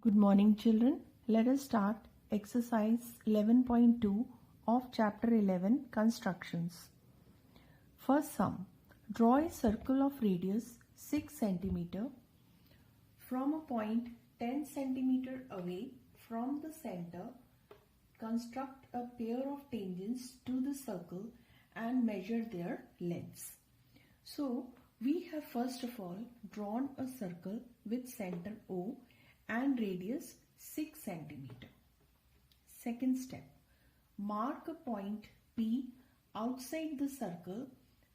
Good morning, children. Let us start exercise 11.2 of chapter 11, constructions. First sum. Draw a circle of radius 6 cm from a point 10 cm away from the center. Construct a pair of tangents to the circle and measure their lengths. So, we have first of all drawn a circle with center O and radius 6 cm. Second step, mark a point P outside the circle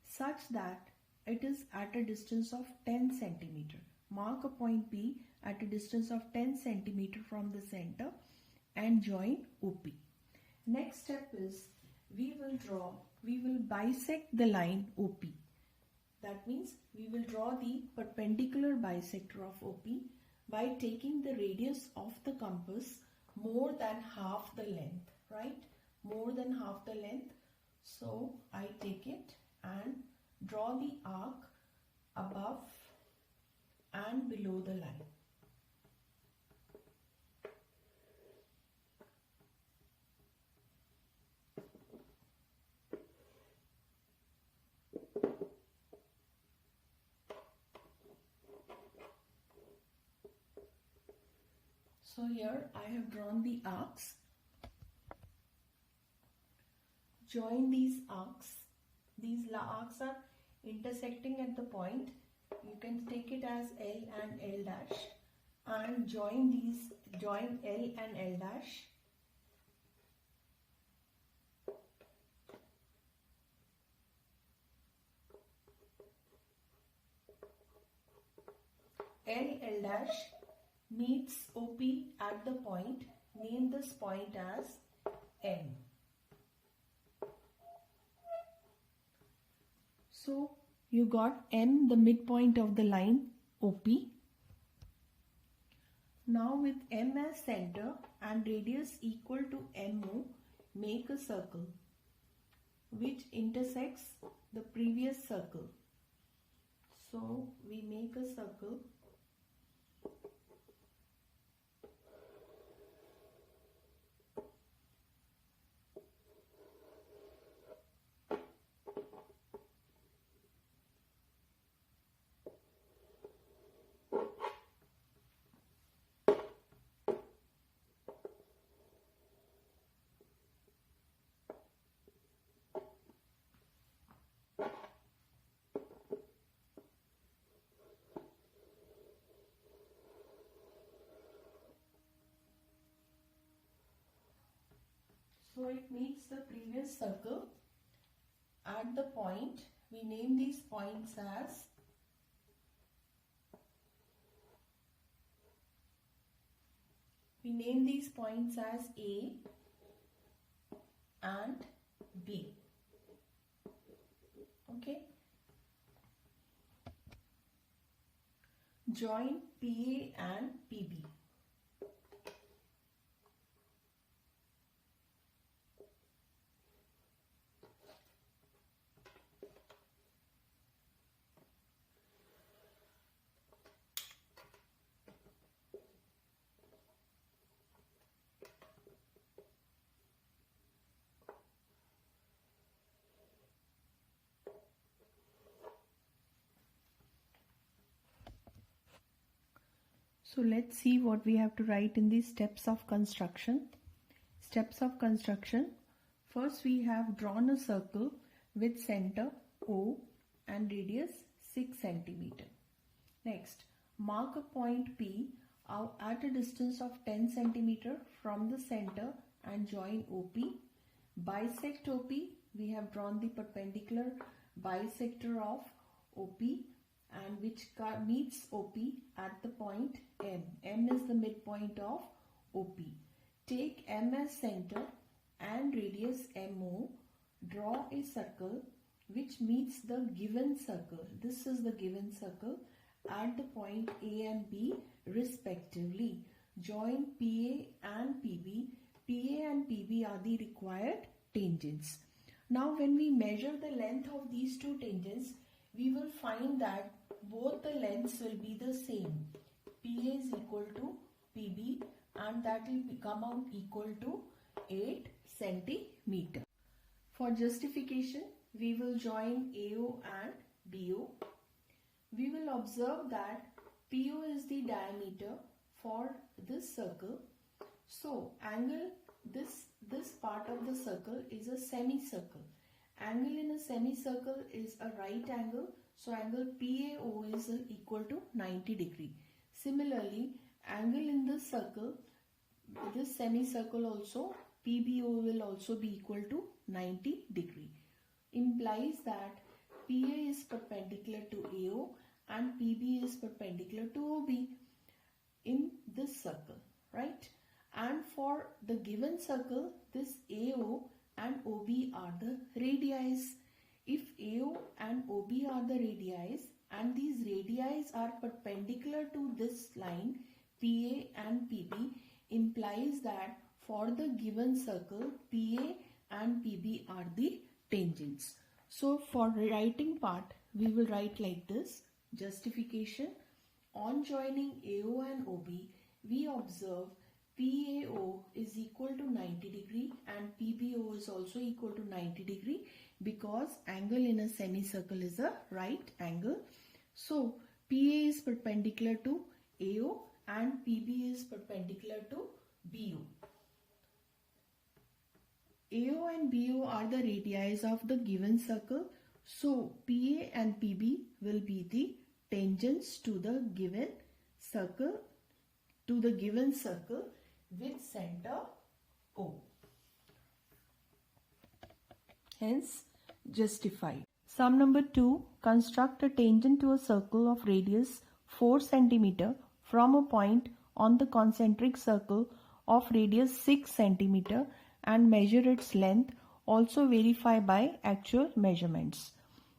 such that it is at a distance of 10 cm. Mark a point P at a distance of 10 cm from the center and join OP. Next step is we will bisect the line OP. That means we will draw the perpendicular bisector of OP by taking the radius of the compass more than half the length, right? More than half the length. So I take it and draw the arc above and below the line. So here I have drawn the arcs. Join these arcs. These arcs are intersecting at the point. You can take it as L and L dash and join L and L dash. L dash meets OP at the point. Name this point as M. So you got M, the midpoint of the line OP. Now with M as center and radius equal to MO, make a circle which intersects the previous circle. So we make a circle . So it meets the previous circle at the point. We name these points as A and B. Okay. Join PA and PB. So let's see what we have to write in these steps of construction. Steps of construction. First we have drawn a circle with center O and radius 6 cm. Next, mark a point P at a distance of 10 cm from the center and join OP. Bisect OP. We have drawn the perpendicular bisector of OP and which meets OP at the point M. M is the midpoint of OP. Take M as center and radius MO. Draw a circle which meets the given circle. This is the given circle at the point A and B respectively. Join PA and PB. PA and PB are the required tangents. Now when we measure the length of these two tangents, we will find that both the lengths will be the same. PA is equal to PB and that will come out equal to 8 centimeter. For justification, we will join AO and BO. We will observe that PO is the diameter for this circle. So angle, this part of the circle is a semicircle. Angle in a semicircle is a right angle. So angle PAO is equal to 90 degree. Similarly, angle in this circle, this semicircle also, PBO will also be equal to 90 degree. Implies that PA is perpendicular to AO and PB is perpendicular to OB in this circle, right? And for the given circle, this AO and OB are the radii. If AO and OB are the radii and these radii are perpendicular to this line PA and PB, implies that for the given circle PA and PB are the tangents. So for writing part, we will write like this. Justification: on joining AO and OB, we observe PAO is equal to 90 degree and PBO is also equal to 90 degree because angle in a semicircle is a right angle. So PA is perpendicular to AO and PB is perpendicular to BO. AO and BO are the radii of the given circle. So PA and PB will be the tangents to the given circle, with center O. Hence justified. Sum number 2. Construct a tangent to a circle of radius 4 cm from a point on the concentric circle of radius 6 cm and measure its length. Also verify by actual measurements.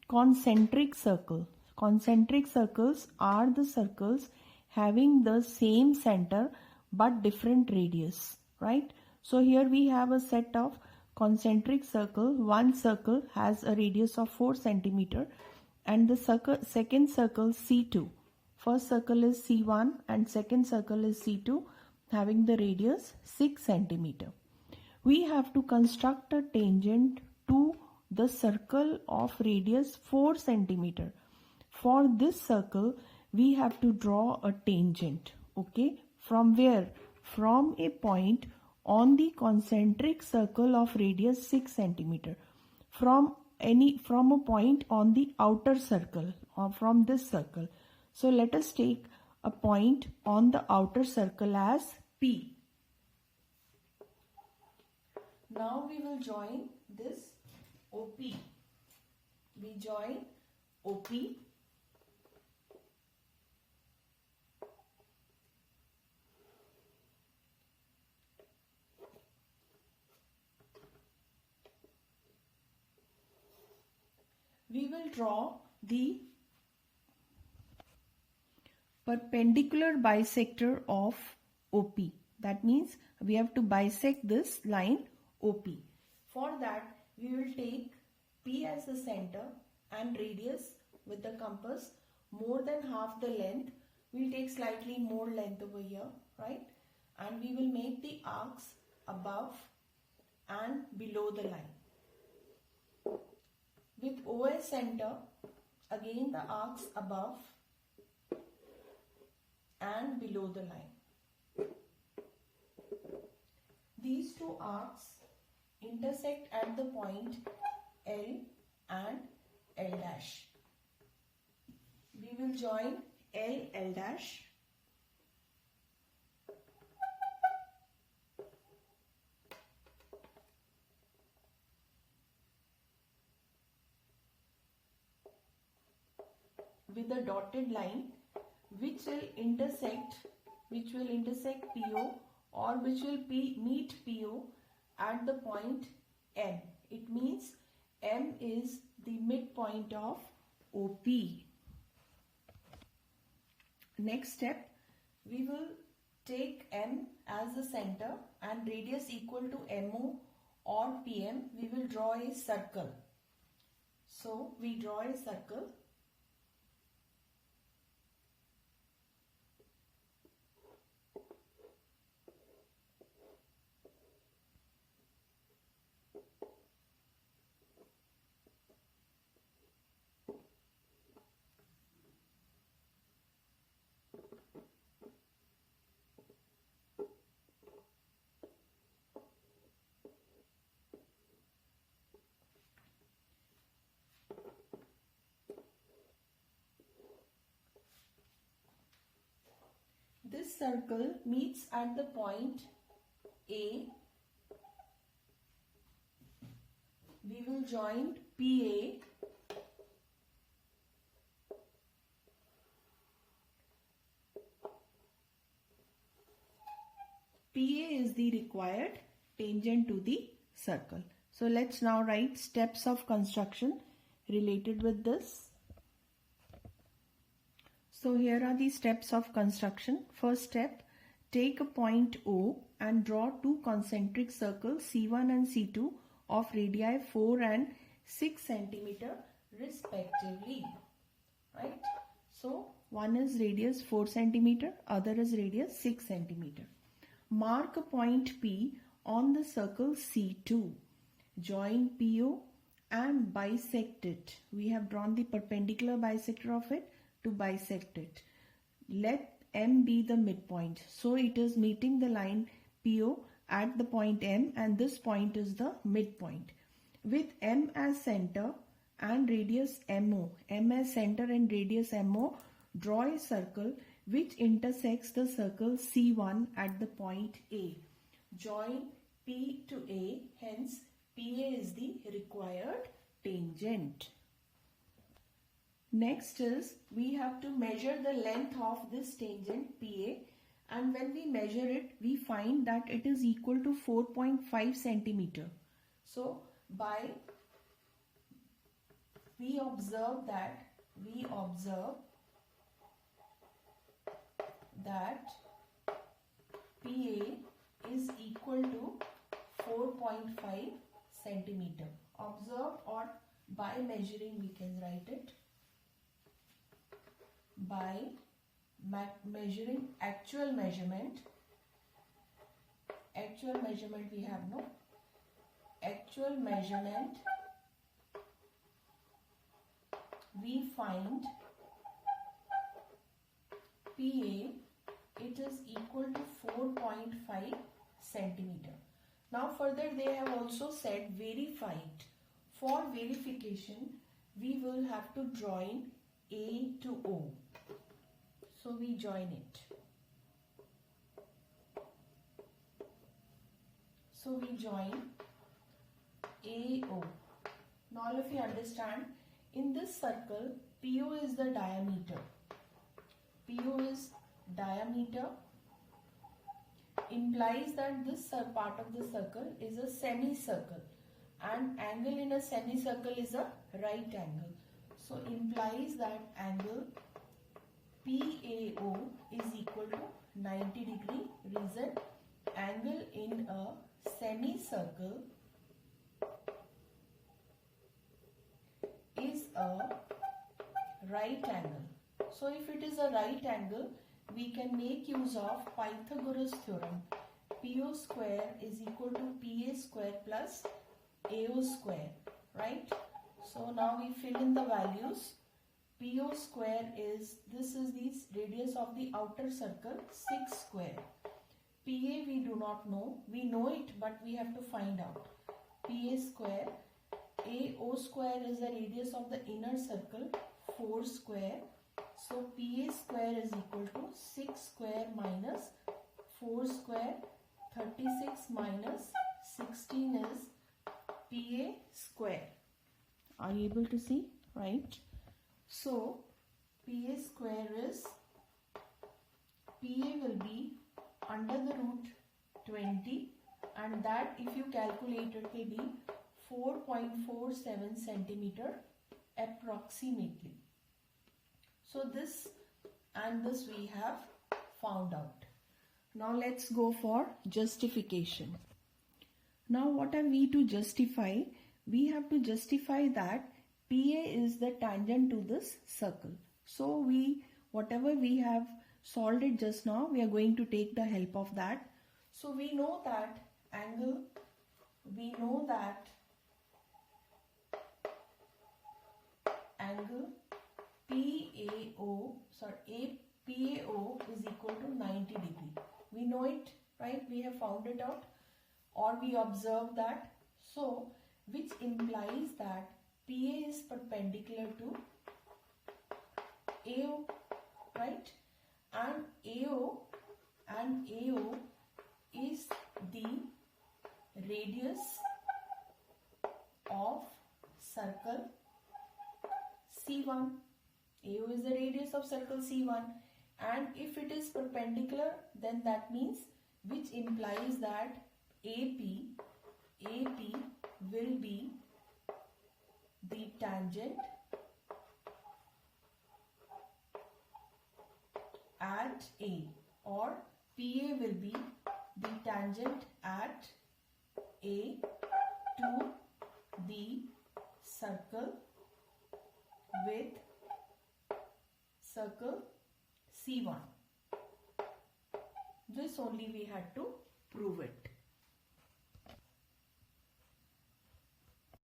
Concentric circle. Concentric circles are the circles having the same center but different radius, right? So here we have a set of concentric circle. One circle has a radius of 4 cm and the second circle C2. First circle is C1 and second circle is C2 having the radius 6 cm. We have to construct a tangent to the circle of radius 4 cm. For this circle, we have to draw a tangent. Okay, from where? From a point on the concentric circle of radius 6 cm. From a point on the outer circle or from this circle. So let us take a point on the outer circle as P. Now we will join this OP. We join OP. We will draw the perpendicular bisector of OP. That means we have to bisect this line OP. For that, we will take P as the center and radius with the compass more than half the length. We will take slightly more length over here, right? And we will make the arcs above and below the line. With OS center, again the arcs above and below the line. These two arcs intersect at the point L and L dash. We will join L dash. With a dotted line which will intersect PO or which will meet PO at the point M. It means M is the midpoint of OP. Next step, we will take M as the center and radius equal to MO or PM. We will draw a circle. So we draw a circle. This circle meets at the point A. We will join PA is the required tangent to the circle. So let's now write steps of construction related with this. So here are the steps of construction. First step, take a point O and draw two concentric circles C1 and C2 of radii 4 and 6 centimeter respectively. Right? So one is radius 4 centimeter, other is radius 6 centimeter. Mark a point P on the circle C2. Join PO and bisect it. We have drawn the perpendicular bisector of it to bisect it. Let M be the midpoint. So it is meeting the line PO at the point M, and this point is the midpoint. With M as center and radius MO, M as center and radius MO, draw a circle which intersects the circle C1 at the point A. Join P to A, hence PA is the required tangent. Next is, we have to measure the length of this tangent PA, and when we measure it, we find that it is equal to 4.5 centimeter. So we observe that PA is equal to 4.5 centimeter. Observe, or by measuring we can write it. By measuring actual measurement we have no actual measurement, we find PA, it is equal to 4.5 centimeter. Now further they have also said verify it. For verification we will have to join A to O. So we join it. So we join AO. Now all of you understand, in this circle PO is the diameter. PO is diameter, implies that this part of the circle is a semicircle, and angle in a semicircle is a right angle. So implies that angle PAO is equal to 90 degree. Reason, angle in a semicircle is a right angle. So if it is a right angle, we can make use of Pythagoras theorem. PO square is equal to PA square plus AO square, right? So now we fill in the values. PO square is, this is the radius of the outer circle, 6 square. PA we do not know. We know it, but we have to find out. PA square. AO square is the radius of the inner circle, 4 square. So PA square is equal to 6 square minus 4 square. 36 minus 16 is PA square. Are you able to see? Right. So PA square is, PA will be under the root 20, and that if you calculate it will be 4.47 centimeter approximately. So this and this we have found out. Now let's go for justification. Now what are we to justify? We have to justify that PA is the tangent to this circle. So whatever we have solved it just now, we are going to take the help of that. So we know that angle, PAO is equal to 90 degree. We know it, right? We have found it out, or we observe that. So, which implies that PA is perpendicular to AO, right? And AO is the radius of circle C1. AO is the radius of circle C1, and if it is perpendicular, then that means, which implies that AP will be the tangent at A, or PA will be the tangent at A to the circle with circle C1. This only we had to prove it.